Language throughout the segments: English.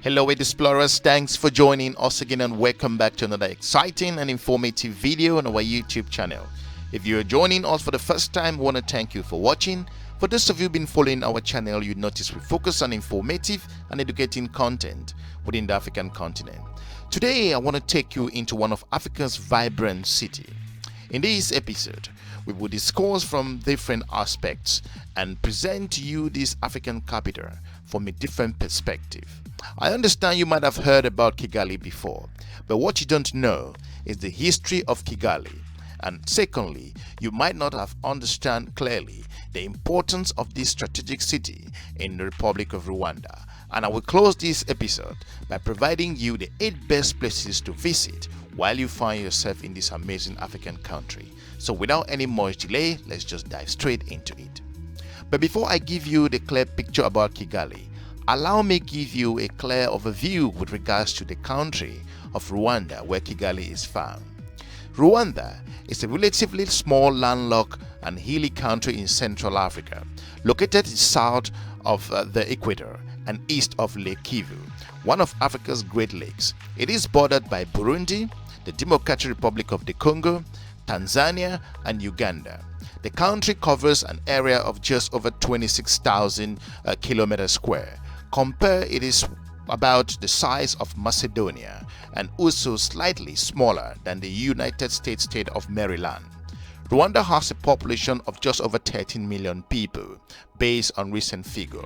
Hello explorers, thanks for joining us again and welcome back to another exciting and informative video on our YouTube channel. If you are joining us for the first time, we want to thank you for watching. For those of you who've been following our channel, you notice we focus on informative and educating content within the African continent. Today I want to take you into one of Africa's vibrant cities. In this episode, we will discuss from different aspects and present to you this African capital from a different perspective. I understand you might have heard about Kigali before, but what you don't know is the history of Kigali. And secondly, you might not have understand clearly the importance of this strategic city in the Republic of Rwanda. And I will close this episode by providing you the 8 best places to visit while you find yourself in this amazing African country. So without any more delay, let's just dive straight into it. But before I give you the clear picture about Kigali, allow me give you a clear overview with regards to the country of Rwanda, where Kigali is found. Rwanda is a relatively small, landlocked and hilly country in Central Africa, located south of the equator and east of Lake Kivu, one of Africa's Great Lakes. It is bordered by Burundi, the Democratic Republic of the Congo, Tanzania and Uganda. The country covers an area of just over 26,000 kilometers square. Compare, it is about the size of Macedonia and also slightly smaller than the United States state of Maryland. Rwanda has a population of just over 13 million people based on recent figure.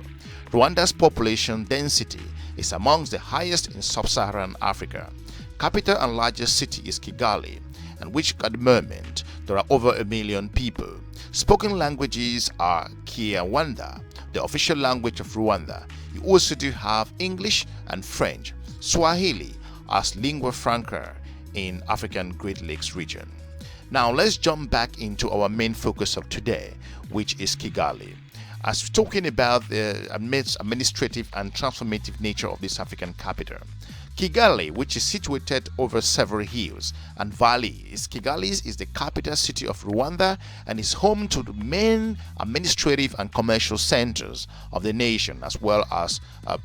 Rwanda's population density is amongst the highest in sub-Saharan Africa. Capital and largest city is Kigali, and which at the moment there are over 1 million people. Spoken languages are Kinyarwanda, the official language of Rwanda. You also do have English and French, Swahili as lingua franca in African Great Lakes region. Now let's jump back into our main focus of today, which is Kigali. As we're talking about the administrative and transformative nature of this African capital, Kigali, which is situated over several hills and valleys, Kigali is the capital city of Rwanda and is home to the main administrative and commercial centers of the nation, as well as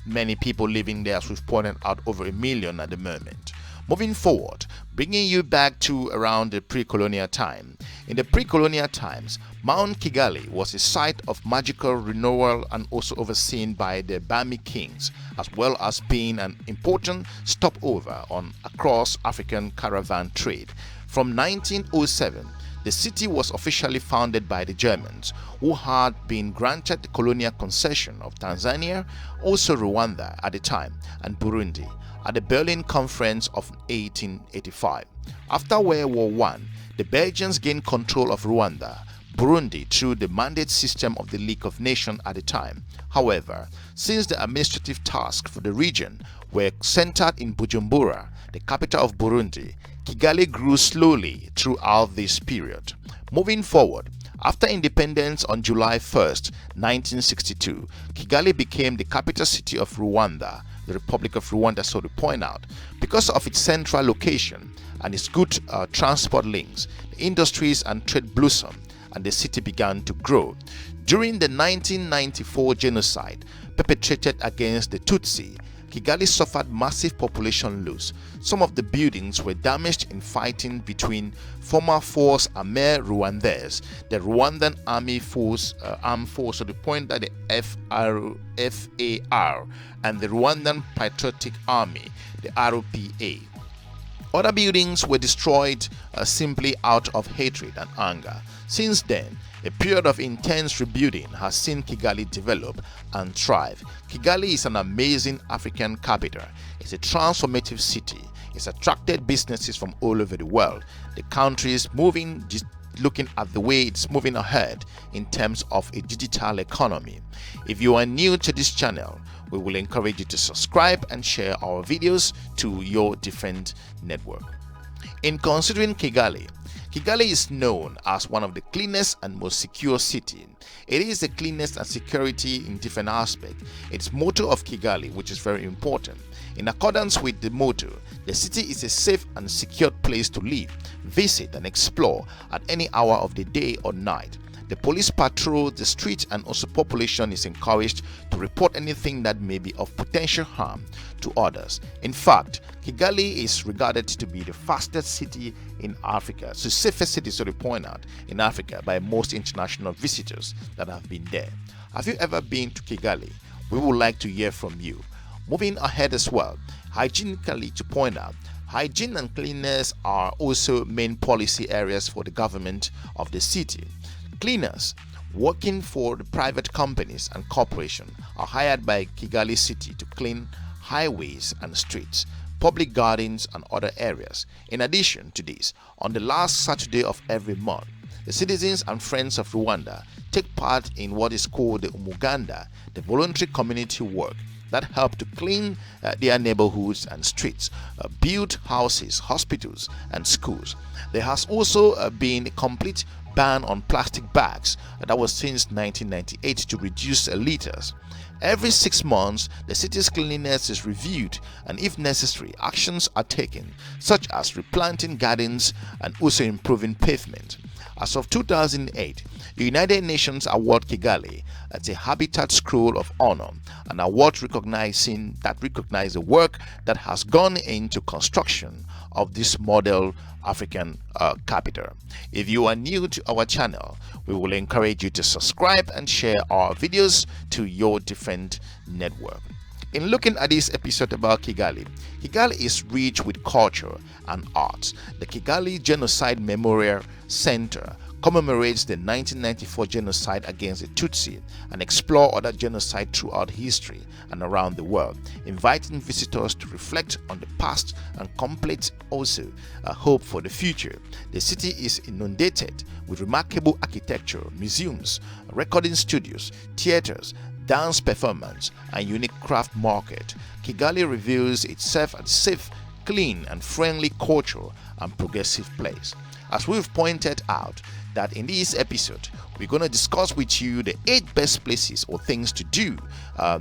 many people living there, as we've pointed out, over 1 million at the moment. Moving forward, bringing you back to around the pre-colonial time. In the pre-colonial times, Mount Kigali was a site of magical renewal and also overseen by the Bami kings, as well as being an important stopover on across African caravan trade. From 1907, the city was officially founded by the Germans, who had been granted the colonial concession of Tanzania, also Rwanda at the time, and Burundi at the Berlin Conference of 1885. After World War I, the Belgians gained control of Rwanda, Burundi through the mandate system of the League of Nations at the time. However, since the administrative tasks for the region were centered in Bujumbura, the capital of Burundi, Kigali grew slowly throughout this period. Moving forward, after independence on July 1st, 1962, Kigali became the capital city of Rwanda, the Republic of Rwanda, so to point out. Because of its central location and its good transport links, the industries and trade blossomed and the city began to grow. During the 1994 genocide perpetrated against the Tutsi, Kigali suffered massive population loss. Some of the buildings were damaged in fighting between former Force Armée Rwandaise, the Rwandan Army Force, Armed Force, to the point that the FAR, and the Rwandan Patriotic Army, the RPA. Other buildings were destroyed simply out of hatred and anger. Since then, a period of intense rebuilding has seen Kigali develop and thrive. Kigali is an amazing African capital. It's a transformative city. It's attracted businesses from all over the world. The country is moving, just looking at the way it's moving ahead in terms of a digital economy. If you are new to this channel, we will encourage you to subscribe and share our videos to your different network. In considering Kigali, Kigali is known as one of the cleanest and most secure cities. It is the cleanest and security in different aspects. Its motto of Kigali, which is very important. In accordance with the motto, the city is a safe and secured place to live, visit and explore at any hour of the day or night. The police patrol the streets, and also population is encouraged to report anything that may be of potential harm to others. In fact, Kigali is regarded to be the fastest city in Africa, so safest city, so to point out, in Africa by most international visitors that have been there. Have you ever been to Kigali? We would like to hear from you. Moving ahead as well, hygienically to point out, hygiene and cleanliness are also main policy areas for the government of the city. Cleaners working for the private companies and corporations are hired by Kigali City to clean highways and streets, public gardens and other areas. In addition to this, on the last Saturday of every month, the citizens and friends of Rwanda take part in what is called the Umuganda, the voluntary community work that help to clean their neighborhoods and streets, build houses, hospitals and schools. There has also been a complete ban on plastic bags that was since 1998 to reduce litters. Every 6 months, the city's cleanliness is reviewed, and if necessary, actions are taken, such as replanting gardens and also improving pavement. As of 2008, the United Nations award Kigali as a Habitat Scroll of Honor, an award recognizing the work that has gone into construction of this model African capital. If you are new to our channel, we will encourage you to subscribe and share our videos to your different network. In looking at this episode about Kigali, Kigali is rich with culture and arts. The Kigali Genocide Memorial Center commemorates the 1994 genocide against the Tutsi and explore other genocide throughout history and around the world, inviting visitors to reflect on the past and contemplate also a hope for the future. The city is inundated with remarkable architecture, museums, recording studios, theaters, dance performance and unique craft market. Kigali reveals itself as a safe, clean and friendly cultural and progressive place. As we've pointed out that in this episode, we're going to discuss with you the 8 best places or things to do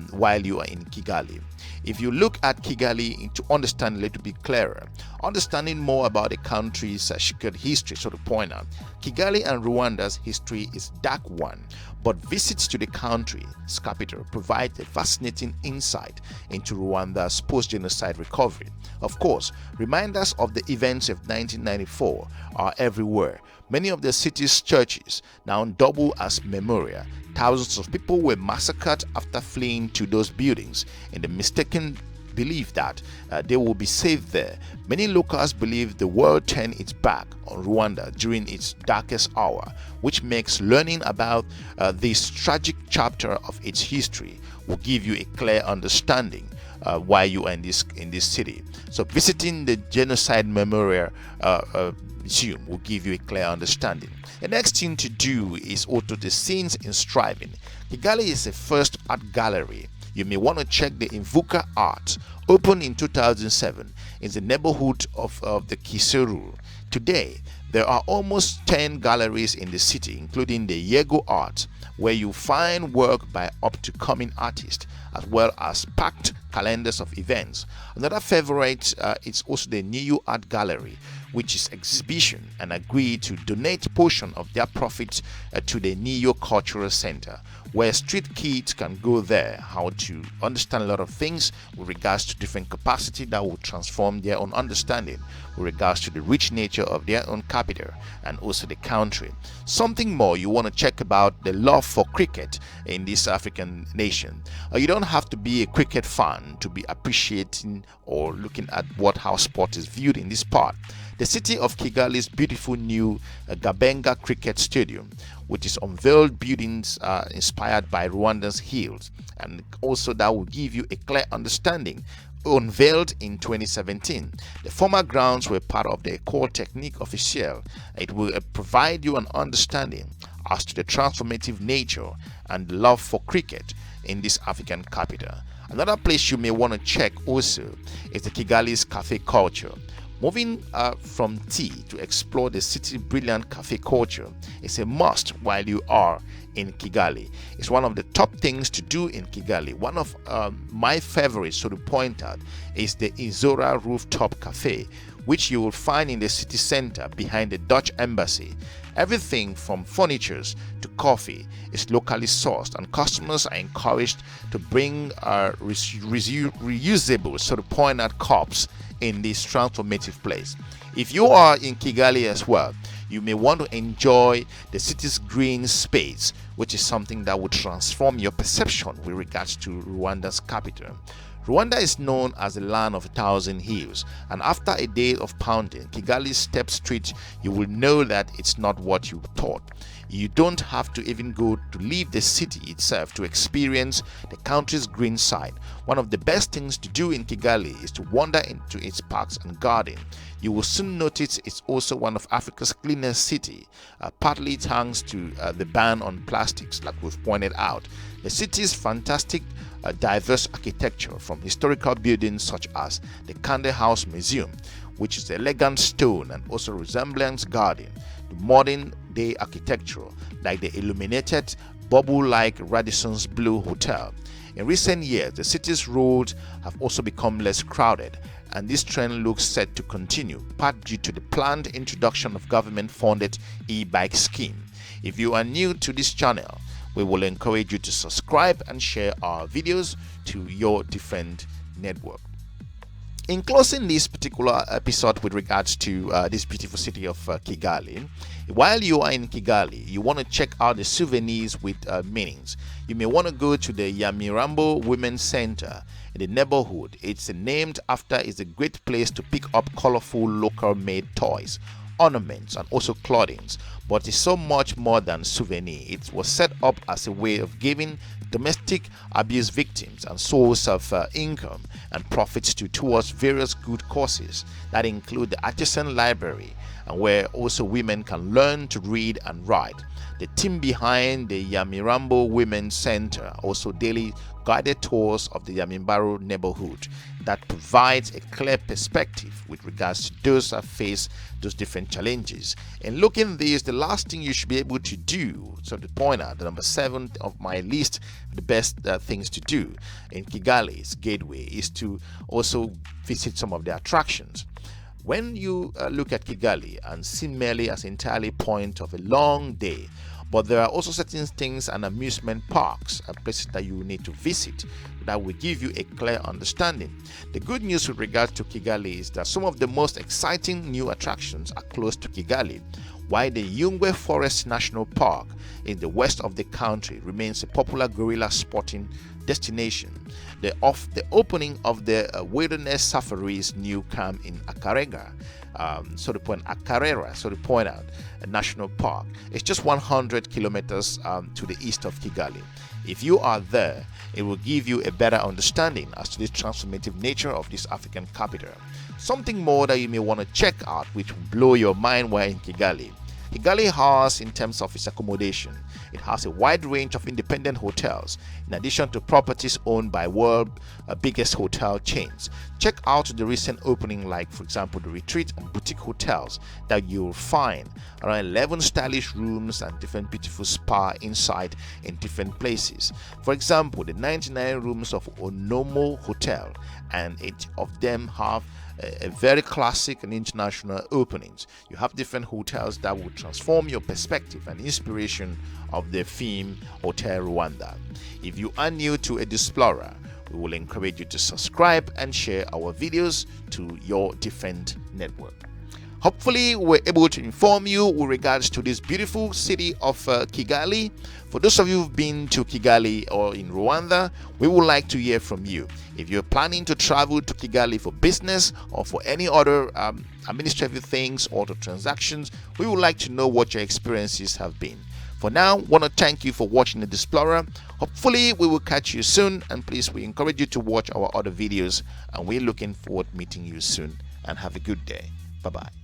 while you are in Kigali. If you look at Kigali to understand a little bit clearer, understanding more about the country's shared history, so to point out, Kigali and Rwanda's history is dark one, but visits to the country's capital provide a fascinating insight into Rwanda's post-genocide recovery. Of course, reminders of the events of 1994 are everywhere. Many of the city's churches now double as memorial. Thousands of people were massacred after fleeing to those buildings in the mistaken belief that they will be safe there. Many locals believe the world turned its back on Rwanda during its darkest hour, which makes learning about this tragic chapter of its history will give you a clear understanding while you are in this city. So visiting the Genocide Memorial Museum will give you a clear understanding. The next thing to do is also the scenes inscribing. Kigali is the first art gallery. You may want to check the Invuka art, opened in 2007 in the neighborhood of the Kiseru. Today, there are almost 10 galleries in the city, including the Yego Art, where you find work by up-to-coming artists, as well as packed calendars of events. Another favorite is also the Niyo Art Gallery, which is exhibition and agreed to donate a portion of their profits to the Niyo Cultural Center, where street kids can go there, how to understand a lot of things with regards to different capacity that will transform their own understanding with regards to the rich nature of their own capital and also the country. Something more you want to check about the love for cricket in this African nation. You don't have to be a cricket fan to be appreciating or looking at how sport is viewed in this part. The city of Kigali's beautiful new Gabenga Cricket Stadium, which is unveiled buildings inspired by Rwanda's hills, and also that will give you a clear understanding. Unveiled in 2017, the former grounds were part of the École Technique Officielle. It will provide you an understanding as to the transformative nature and love for cricket in this African capital. Another place you may want to check also is the Kigali's cafe culture. Moving from tea to explore the city's brilliant cafe culture is a must while you are in Kigali. It's one of the top things to do in Kigali. One of my favorites to point out is the INZORA rooftop cafe, which you will find in the city center behind the Dutch embassy. Everything from furniture to coffee is locally sourced, and customers are encouraged to bring reusable, so to point out, cups in this transformative place. If you are in Kigali as well, you may want to enjoy the city's green space, which is something that would transform your perception with regards to Rwanda's capital. Rwanda is known as the land of 1,000 hills, and after a day of pounding Kigali's step street, you will know that it's not what you thought. You don't have to even go to leave the city itself to experience the country's green side. One of the best things to do in Kigali is to wander into its parks and gardens. You will soon notice it's also one of Africa's cleanest city, partly thanks to the ban on plastics, like we've pointed out. The city's fantastic diverse architecture, from historical buildings such as the Kandt House Museum, which is elegant stone and also resemblance garden, to modern day architecture like the illuminated bubble-like Radisson's Blue Hotel. In recent years, the city's roads have also become less crowded, and this trend looks set to continue, part due to the planned introduction of government-funded e-bike scheme. If you are new to this channel, we will encourage you to subscribe and share our videos to your different network. In closing this particular episode with regards to this beautiful city of Kigali, while you are in Kigali, you want to check out the souvenirs with meanings. You may want to go to the Nyamirambo Women's Center in the neighborhood. It's named after it's a great place to pick up colorful local made toys, ornaments, and also clothing, but it's so much more than souvenir. It was set up as a way of giving domestic abuse victims and source of income and profits towards various good causes that include the adjacent library, and where also women can learn to read and write. The team behind the Nyamirambo Women's Center also daily guided tours of the Nyamirambo neighborhood that provides a clear perspective with regards to those that face those different challenges. In looking at this, the last thing you should be able to do, so to point out, the number 7 of my list, the best things to do in Kigali's gateway, is to also visit some of the attractions. When you look at Kigali and see merely as entirely point of a long day, but there are also certain things and amusement parks and places that you need to visit that will give you a clear understanding. The good news with regards to Kigali is that some of the most exciting new attractions are close to Kigali, while the Nyungwe Forest National Park in the west of the country remains a popular gorilla spotting destination. The opening of the Wilderness Safari's new camp in Akagera, a national park. It's just 100 kilometers to the east of Kigali. If you are there, it will give you a better understanding as to the transformative nature of this African capital. Something more that you may want to check out, which will blow your mind while in Kigali. Kigali has, in terms of its accommodation, it has a wide range of independent hotels, in addition to properties owned by world's biggest hotel chains. Check out the recent opening, like for example the Retreat and Boutique hotels, that you'll find around 11 stylish rooms and different beautiful spa inside in different places. For example, the 99 rooms of Onomo Hotel, and 8 of them have a very classic and international openings. You have different hotels that will transform your perspective and inspiration of the theme Hotel Rwanda. If you are new to Explorer, we will encourage you to subscribe and share our videos to your different network. Hopefully we're able to inform you with regards to this beautiful city of Kigali. For those of you who've been to Kigali or in Rwanda, we would like to hear from you. If you're planning to travel to Kigali for business or for any other administrative things or the transactions, we would like to know what your experiences have been. For now, I want to thank you for watching the Explorer. Hopefully we will catch you soon, and please, we encourage you to watch our other videos, and we're looking forward to meeting you soon, and have a good day. Bye-bye.